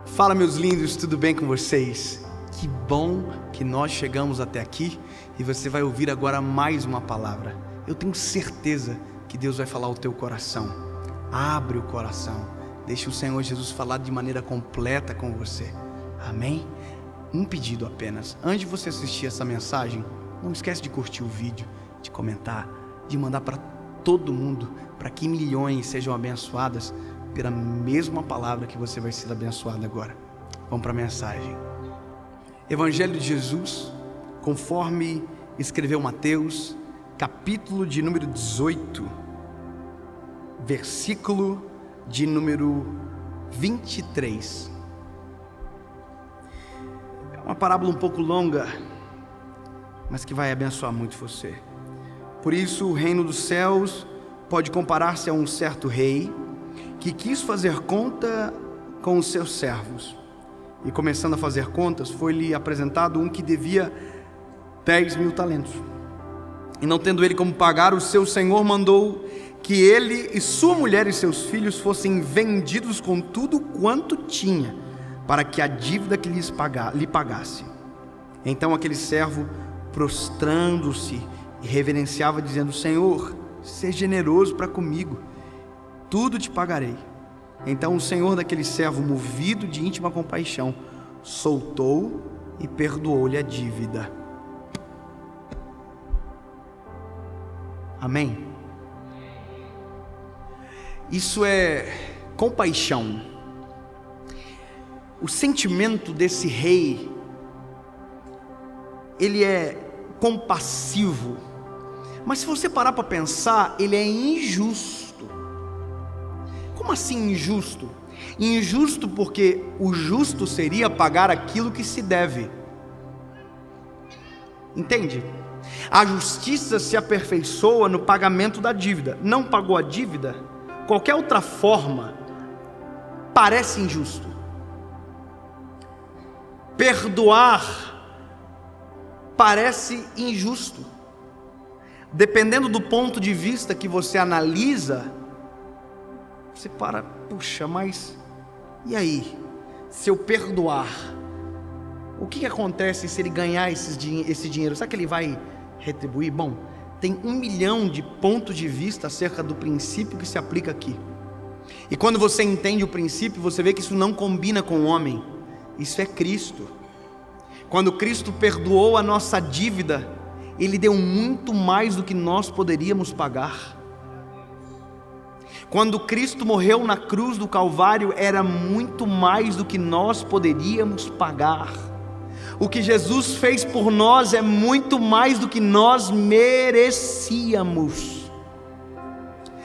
Fala, meus lindos, tudo bem com vocês? Que bom que nós chegamos até aqui e você vai ouvir agora mais uma palavra. Eu tenho certeza que Deus vai falar ao teu coração. Abre o coração, deixa o Senhor Jesus falar de maneira completa com você. Amém? Um pedido apenas: antes de você assistir essa mensagem, não esquece de curtir o vídeo, de comentar, de mandar para todo mundo, para que milhões sejam abençoadas pela mesma palavra que você vai ser abençoado agora. Vamos para a mensagem. Evangelho de Jesus, conforme escreveu Mateus, capítulo de número 18, versículo de número 23. É uma parábola um pouco longa, mas que vai abençoar muito você. Por isso, o reino dos céus pode comparar-se a um certo rei que quis fazer conta com os seus servos. E começando a fazer contas, foi-lhe apresentado um que devia 10.000 talentos. E não tendo ele como pagar, o seu senhor mandou que ele e sua mulher e seus filhos fossem vendidos com tudo quanto tinha, para que a dívida que lhe pagasse. Então aquele servo, prostrando-se, reverenciava, dizendo: Senhor, seja generoso para comigo, tudo te pagarei. Então o senhor daquele servo, movido de íntima compaixão, soltou e perdoou-lhe a dívida. Amém? Isso é compaixão. O sentimento desse rei, ele é compassivo, mas se você parar para pensar, ele é injusto. Como assim injusto? Injusto porque o justo seria pagar aquilo que se deve. Entende? A justiça se aperfeiçoa no pagamento da dívida. Não pagou a dívida, qualquer outra forma parece injusto. Perdoar parece injusto. Dependendo do ponto de vista que você analisa, você para, puxa, mas e aí? Se eu perdoar, o que acontece se ele ganhar esse dinheiro? Será que ele vai retribuir? Bom, tem 1 milhão de pontos de vista acerca do princípio que se aplica aqui. E quando você entende o princípio, você vê que isso não combina com o homem. Isso é Cristo. Quando Cristo perdoou a nossa dívida, Ele deu muito mais do que nós poderíamos pagar. Quando Cristo morreu na cruz do Calvário, era muito mais do que nós poderíamos pagar. O que Jesus fez por nós é muito mais do que nós merecíamos.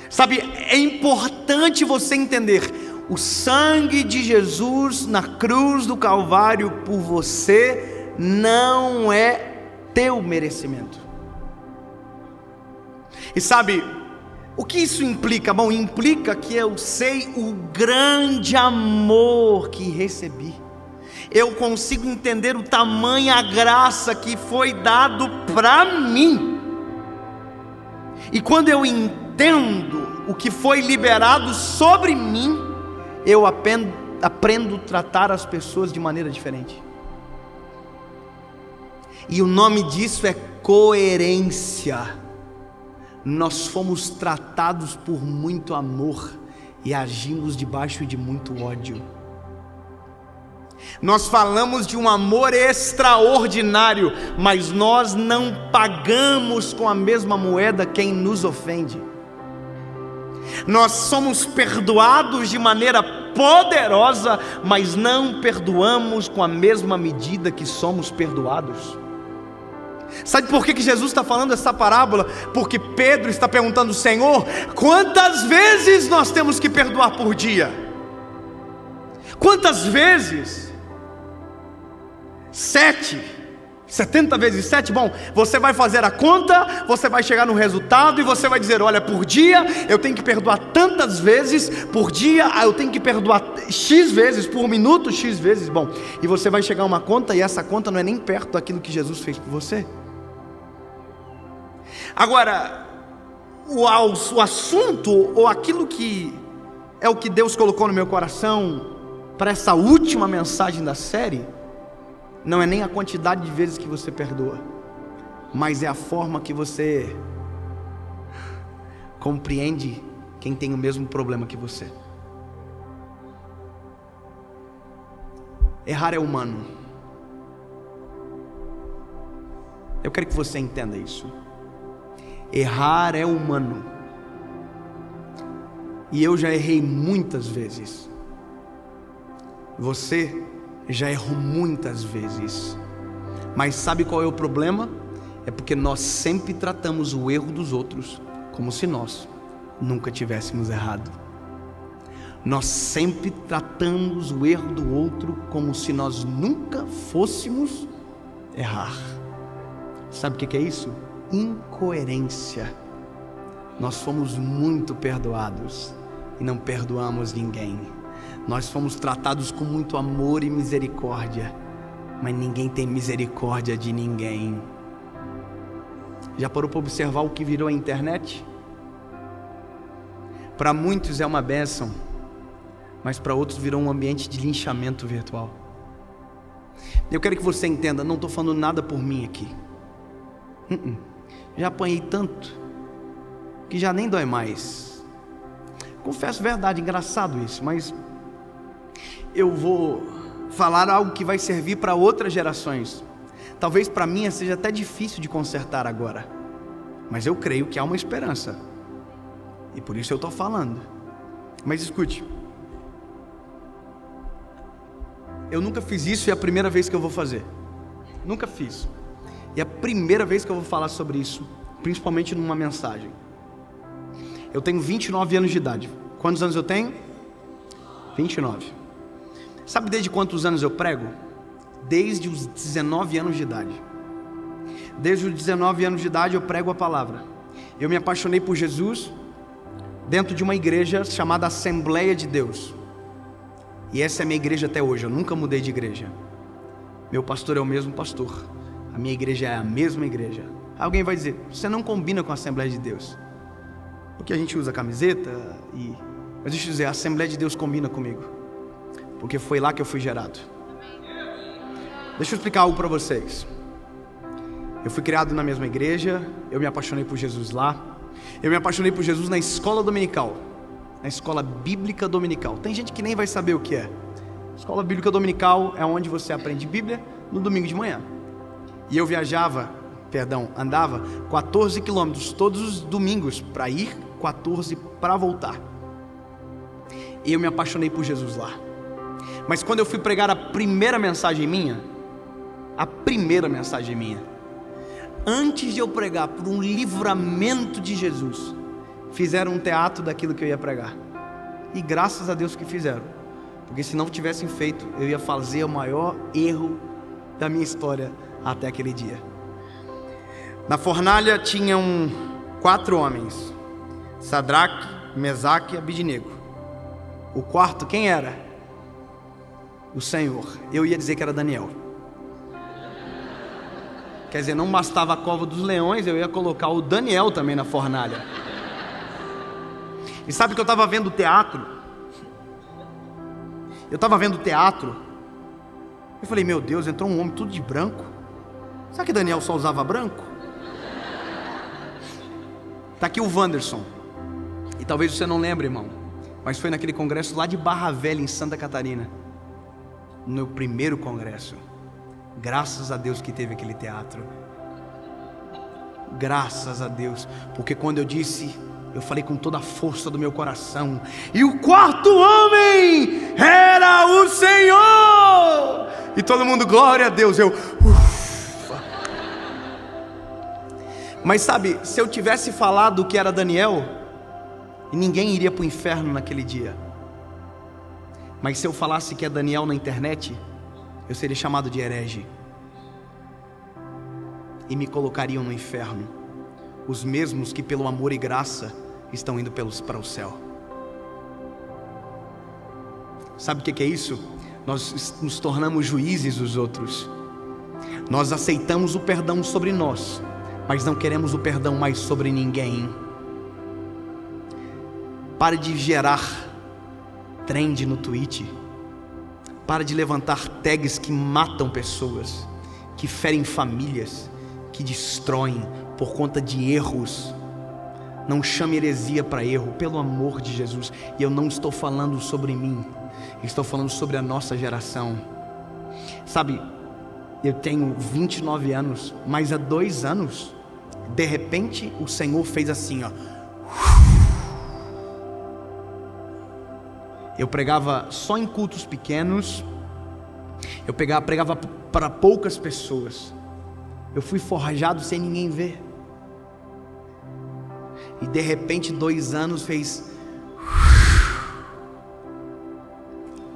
Sabe, é importante você entender: o sangue de Jesus na cruz do Calvário por você não é teu merecimento. E sabe, o que isso implica? Bom, implica que eu sei o grande amor que recebi. Eu consigo entender o tamanho, a graça que foi dado para mim. E quando eu entendo o que foi liberado sobre mim, eu aprendo a tratar as pessoas de maneira diferente. E o nome disso é coerência. Nós fomos tratados por muito amor e agimos debaixo de muito ódio. Nós falamos de um amor extraordinário, mas nós não pagamos com a mesma moeda quem nos ofende. Nós somos perdoados de maneira poderosa, mas não perdoamos com a mesma medida que somos perdoados. Sabe por que Jesus está falando essa parábola? Porque Pedro está perguntando: Senhor, quantas vezes nós temos que perdoar por dia? Quantas vezes? 7, 70 vezes 7, bom, você vai fazer a conta, você vai chegar no resultado e você vai dizer: olha, por dia eu tenho que perdoar tantas vezes, por dia eu tenho que perdoar X vezes, por minuto X vezes, bom, e você vai chegar a uma conta, e essa conta não é nem perto daquilo que Jesus fez por você. Agora, o assunto, ou aquilo que é o que Deus colocou no meu coração, para essa última mensagem da série, não é nem a quantidade de vezes que você perdoa, mas é a forma que você compreende quem tem o mesmo problema que você. Errar é humano. Eu quero que você entenda isso. Errar é humano. E eu já errei muitas vezes. Você já errou muitas vezes. Mas sabe qual é o problema? É porque nós sempre tratamos o erro dos outros como se nós nunca tivéssemos errado. Nós sempre tratamos o erro do outro como se nós nunca fôssemos errar. Sabe o que é isso? Incoerência. Nós fomos muito perdoados e não perdoamos ninguém. Nós fomos tratados com muito amor e misericórdia, mas ninguém tem misericórdia de ninguém. Já parou para observar o que virou a internet? Para muitos é uma bênção, mas para outros virou um ambiente de linchamento virtual. Eu quero que você entenda, não estou falando nada por mim aqui. Já apanhei tanto que já nem dói mais. Confesso verdade, engraçado isso, mas eu vou falar algo que vai servir para outras gerações. Talvez para mim seja até difícil de consertar agora, mas eu creio que há uma esperança, e por isso eu estou falando. Mas escute, eu nunca fiz isso e é a primeira vez que eu vou fazer. Nunca fiz. E é a primeira vez que eu vou falar sobre isso, principalmente numa mensagem. Eu tenho 29 anos de idade. Quantos anos eu tenho? 29. Sabe desde quantos anos eu prego? Desde os 19 anos de idade. Desde os 19 anos de idade eu prego a palavra. Eu me apaixonei por Jesus dentro de uma igreja chamada Assembleia de Deus. E essa é a minha igreja até hoje, eu nunca mudei de igreja. Meu pastor é o mesmo pastor. A minha igreja é a mesma igreja. Alguém vai dizer, você não combina com a Assembleia de Deus. Porque a gente usa camiseta e... Mas deixa eu dizer, a Assembleia de Deus combina comigo. Porque foi lá que eu fui gerado. Deixa eu explicar algo para vocês. Eu fui criado na mesma igreja, eu me apaixonei por Jesus lá. Eu me apaixonei por Jesus na escola dominical. Na escola bíblica dominical. Tem gente que nem vai saber o que é. Escola bíblica dominical é onde você aprende Bíblia no domingo de manhã. E eu andava 14 quilômetros todos os domingos para ir, 14 para voltar. E eu me apaixonei por Jesus lá. Mas quando eu fui pregar a primeira mensagem minha, antes de eu pregar por um livramento de Jesus, fizeram um teatro daquilo que eu ia pregar. E graças a Deus que fizeram, porque se não tivessem feito, eu ia fazer o maior erro da minha história até aquele dia. Na fornalha tinham 4 homens: Sadraque, Mesaque e Abidnego. O quarto quem era? O Senhor. Eu ia dizer que era Daniel. Quer dizer, não bastava a cova dos leões, eu ia colocar o Daniel também na fornalha. E sabe que eu estava vendo teatro? Eu falei, meu Deus, entrou um homem tudo de branco. Será que Daniel só usava branco? Está aqui o Wanderson. E talvez você não lembre, irmão, mas foi naquele congresso lá de Barra Velha, em Santa Catarina. No meu primeiro congresso. Graças a Deus que teve aquele teatro. Graças a Deus. Porque quando eu disse, eu falei com toda a força do meu coração. E o quarto homem era o Senhor. E todo mundo, glória a Deus. Eu, ufa. Mas sabe, se eu tivesse falado que era Daniel, ninguém iria para o inferno naquele dia. Mas se eu falasse que é Daniel na internet, eu seria chamado de herege. E me colocariam no inferno. Os mesmos que pelo amor e graça estão indo para o céu. Sabe o que é isso? Nós nos tornamos juízes dos outros. Nós aceitamos o perdão sobre nós, mas não queremos o perdão mais sobre ninguém. Pare de gerar trend no Twitch. Para de levantar tags que matam pessoas, que ferem famílias, que destroem por conta de erros. Não chame heresia para erro, pelo amor de Jesus. E eu não estou falando sobre mim, estou falando sobre a nossa geração. Sabe, eu tenho 29 anos, mas há 2 anos, de repente o Senhor fez assim, ó. Eu pregava só em cultos pequenos, eu pregava para poucas pessoas. Eu fui forjado sem ninguém ver. E de repente 2 anos fez.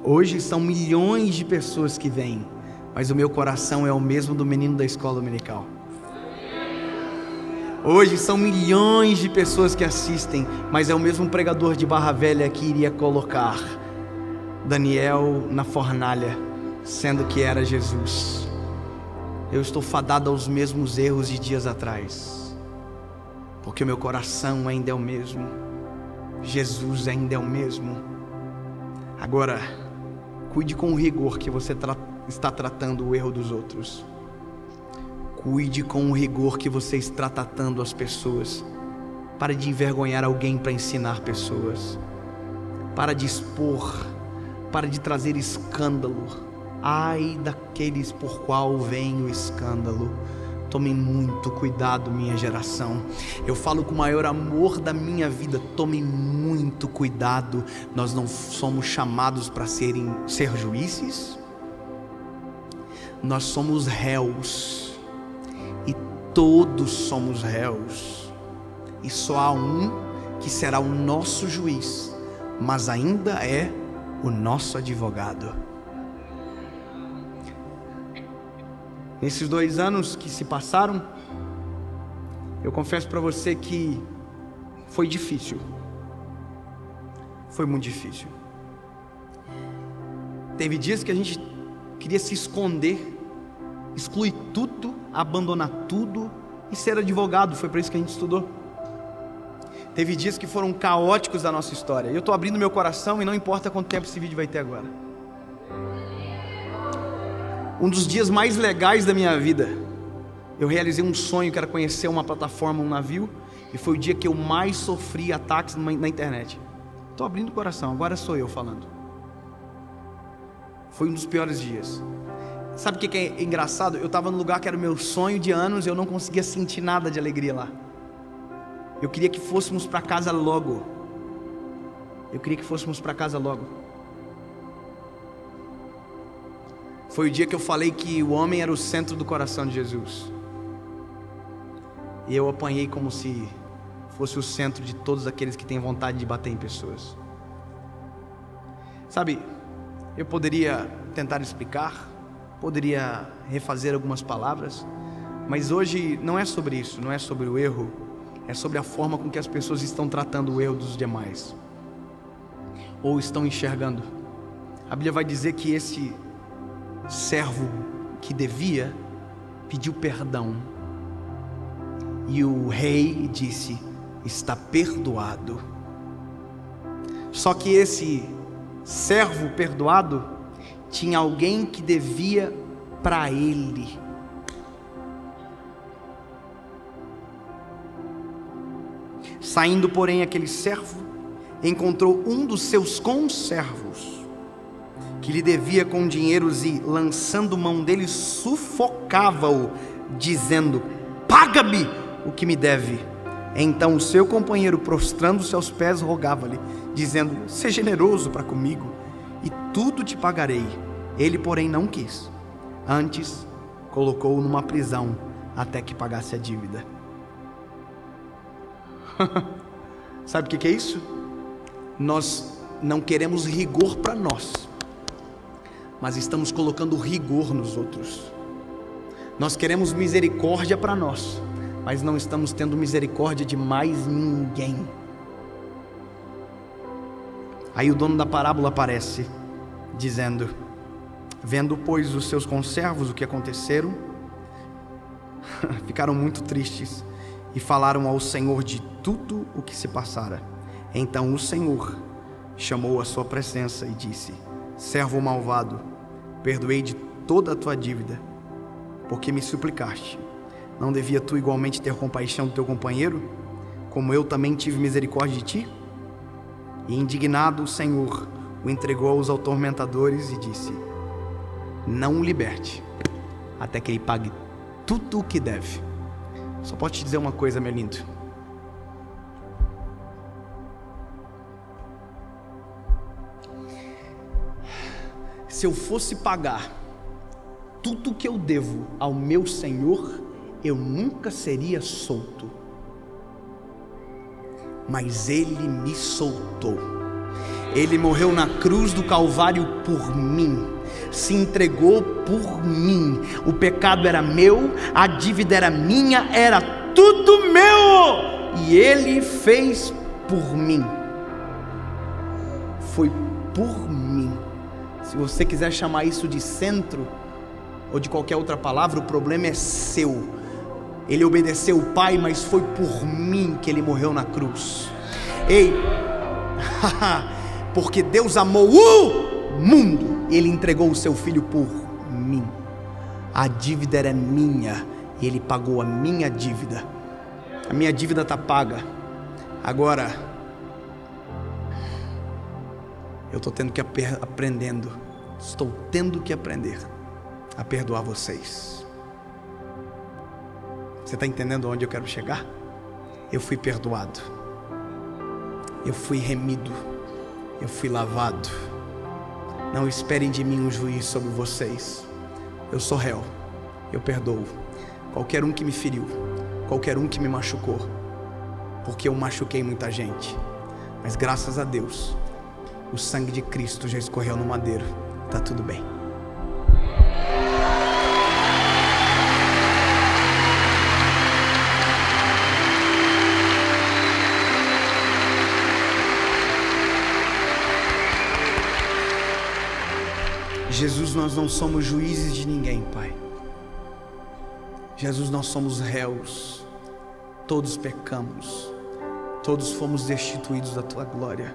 Hoje são milhões de pessoas que vêm, mas o meu coração é o mesmo do menino da escola dominical. Hoje são milhões de pessoas que assistem, mas é o mesmo pregador de Barra Velha que iria colocar Daniel na fornalha, sendo que era Jesus. Eu estou fadado aos mesmos erros de dias atrás, porque o meu coração ainda é o mesmo, Jesus ainda é o mesmo. Agora, cuide com o rigor que você está tratando o erro dos outros. Cuide com o rigor que você está tratando as pessoas. Pare de envergonhar alguém para ensinar pessoas. Para de expor, para de trazer escândalo. Ai daqueles por qual vem o escândalo. Tomem muito cuidado, minha geração. Eu falo com o maior amor da minha vida. Tomem muito cuidado. Nós não somos chamados para ser juízes. Nós somos réus. E todos somos réus. E só há um que será o nosso juiz, mas ainda é o nosso advogado. Nesses 2 anos que se passaram, eu confesso para você que foi difícil. Foi muito difícil. Teve dias que a gente queria se esconder, excluir tudo, abandonar tudo e ser advogado. Foi para isso que a gente estudou. Teve dias que foram caóticos da nossa história. Eu estou abrindo meu coração e não importa quanto tempo esse vídeo vai ter agora. Um dos dias mais legais da minha vida, eu realizei um sonho que era conhecer uma plataforma, um navio, e foi o dia que eu mais sofri ataques na internet. Estou abrindo o coração, agora sou eu falando. Foi um dos piores dias. Sabe o que é engraçado? Eu estava no lugar que era o meu sonho de anos e eu não conseguia sentir nada de alegria lá. Eu queria que fôssemos para casa logo. Foi o dia que eu falei que o homem era o centro do coração de Jesus. E eu apanhei como se fosse o centro de todos aqueles que têm vontade de bater em pessoas. Sabe, eu poderia tentar explicar, poderia refazer algumas palavras, mas hoje não é sobre isso, não é sobre o erro, é sobre a forma com que as pessoas estão tratando o erro dos demais, ou estão enxergando. A Bíblia vai dizer que esse servo que devia pediu perdão, e o rei disse: está perdoado. Só que esse servo perdoado tinha alguém que devia para ele. Saindo, porém, aquele servo encontrou um dos seus conservos que lhe devia com dinheiros e, lançando mão dele, sufocava-o, dizendo: paga-me o que me deve. Então o seu companheiro, prostrando-se aos pés, rogava-lhe, dizendo: seja generoso para comigo, e tudo te pagarei. Ele, porém, não quis. Antes, colocou-o numa prisão até que pagasse a dívida. Sabe o que é isso? Nós não queremos rigor para nós, mas estamos colocando rigor nos outros. Nós queremos misericórdia para nós, mas não estamos tendo misericórdia de mais ninguém. Aí o dono da parábola aparece, dizendo: vendo, pois, os seus conservos o que aconteceram, ficaram muito tristes e falaram ao Senhor de tudo o que se passara. Então o Senhor chamou a sua presença e disse: servo malvado perdoei de toda a tua dívida, porque me suplicaste. Não devia tu igualmente ter compaixão do teu companheiro, como eu também tive misericórdia de ti? E indignado o Senhor o entregou aos atormentadores e disse: não o liberte, até que ele pague tudo o que deve. Só posso te dizer uma coisa, meu lindo. Se eu fosse pagar tudo o que eu devo ao meu Senhor, eu nunca seria solto. Mas Ele me soltou. Ele morreu na cruz do Calvário por mim, se entregou por mim. O pecado era meu, a dívida era minha, era tudo meu, e Ele fez por mim. Foi por mim. Se você quiser chamar isso de centro ou de qualquer outra palavra, o problema é seu. Ele obedeceu o Pai, mas foi por mim que Ele morreu na cruz. Ei, porque Deus amou o mundo, Ele entregou o seu Filho por mim. A dívida era minha, Ele pagou a minha dívida. A minha dívida está paga. Agora eu estou tendo que estou tendo que aprender a perdoar vocês. Você está entendendo onde eu quero chegar? Eu fui perdoado, eu fui remido, eu fui lavado. Não esperem de mim um juiz sobre vocês. Eu sou réu, eu perdoo qualquer um que me feriu, qualquer um que me machucou, porque eu machuquei muita gente, mas graças a Deus o sangue de Cristo já escorreu no madeiro. Tá tudo bem. Jesus, nós não somos juízes de ninguém, Pai. Jesus, nós somos réus. Todos pecamos, todos fomos destituídos da Tua glória,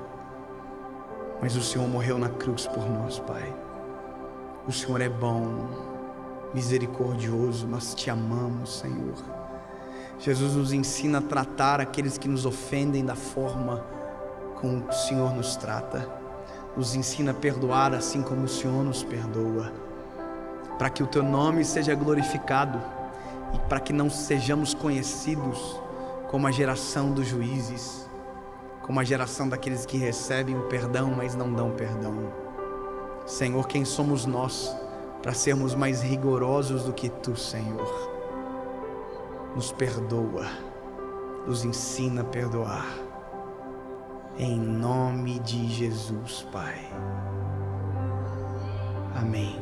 mas o Senhor morreu na cruz por nós, Pai. O Senhor é bom, misericordioso, nós Te amamos, Senhor. Jesus, nos ensina a tratar aqueles que nos ofendem da forma como o Senhor nos trata. Nos ensina a perdoar assim como o Senhor nos perdoa, para que o Teu nome seja glorificado e para que não sejamos conhecidos como a geração dos juízes, como a geração daqueles que recebem o perdão, mas não dão perdão. Senhor, quem somos nós para sermos mais rigorosos do que Tu, Senhor? Nos perdoa, nos ensina a perdoar. Em nome de Jesus, Pai. Amém.